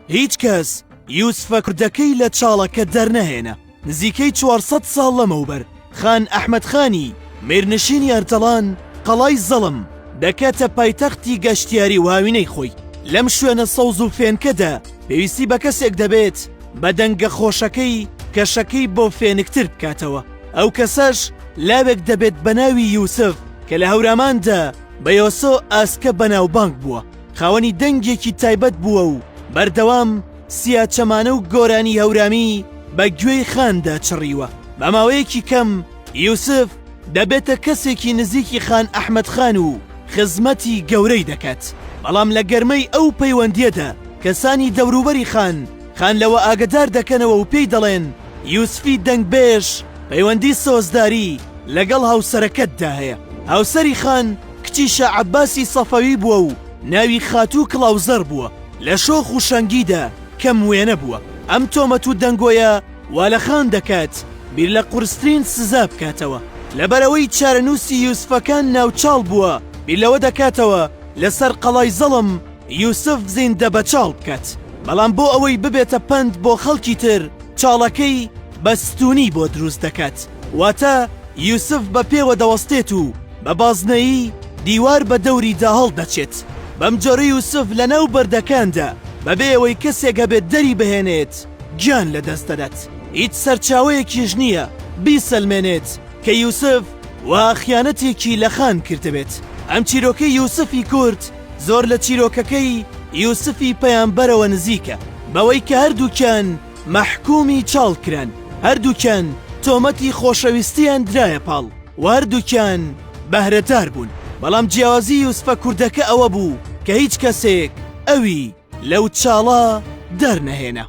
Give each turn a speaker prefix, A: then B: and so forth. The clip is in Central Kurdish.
A: هیچ کەس یوسفە کوردەکەی لە چاڵەکە دەرنەهێنا. نزیکەی 400 ساڵ لەمەوبەر خان ئەحمەد خانی مێرنشینی ئەرتەڵان قەڵای زەڵم دەکاتە پایتەختی گەشتیاری و هاوینەی خۆی. لەم شوێنە سەوز و فێنکەدا پێویستی بە کەسێک دەبێت بە دەنگە خۆشەکەی کەشەکەی بۆ فێنکتر بکاتەوە. ئەو کەسەش لاوێک دەبێت بە ناوی یوسف کە لە هەوراماندا بە یۆسۆ ئاسکە بەناوبانگ بووە. خاوەنی دەنگێکی تایبەت بووە و بەردەوام سیاچەمانە و گۆرانی هەورامی بە گوێی خاندا چڕیوە. بە ماوەیەکی کەم یوسف دەبێتە کەسێکی نزیکی خان ئەحمەد خان و خزمەتی گەورەی دەکات. بەڵام لە گەرمەی ئەو پەیوەندیەدا کەسانی دەوروبەری خان لەوە ئاگدار دەکەنەوە و پێی دەڵێن یوسفی دەنگبێژ پەیوەندی سۆزداری لەگەڵ هاوسەرەکەتدا هەیە. هاوسەری خان کچی شا عەباسی سەفەوی بووە و ناوی خاتوو کڵاوزەر بووە. لە شۆخ و شەنگیدا کەم وێنە بووە. ئەم تۆمەت و دەنگۆیە وا لە خان دەکات بیر لە قورسترین سزا بکاتەوە. لەبەرەوەی چارەنووسی یوسفەکان ناوچاڵ بووە بیر لەوە دەکاتەوە لەسەر قەڵای زەڵم یوسف زیندە بەچاڵ بکات. بەڵام بۆ ئەوەی ببێتە پند بۆ خەڵکی تر چاڵەکەی بەستونی بۆ دروست دەکات. واتە یوسف بە پێوە دەوەستێت و بە بازنەیی دیوار بە دەوری داهەڵ دەچێت. بەم جۆرە یوسف لە ناو بەردەکاندا بەبێ ئەوەی کەسێک هەبێت دەری بهێنێت گیان لەدەست دەدات. هیچ سەرچاوەیەکیش نییە بیسەلمێنێت کە یوسف وا خیانەتێکی لە خان کردبێت. ئەم چیرۆکەی یوسفی کورد زۆر لە چیرۆکەکەی یوسفی پەیامبەرەوە نزیکە بەوەی کە هەردووکیان مەحکومی چاڵ کران، هەردووکیان تۆمەتی خۆشەویستیان درایە پاڵ و هەردووکیان بەهرەدار بوون. بەڵام جیاوازی یوسفە کوردەکە ئەوە بوو کە هیچ کەسێک ئەوی لەو چاڵە دەرنەهێنا.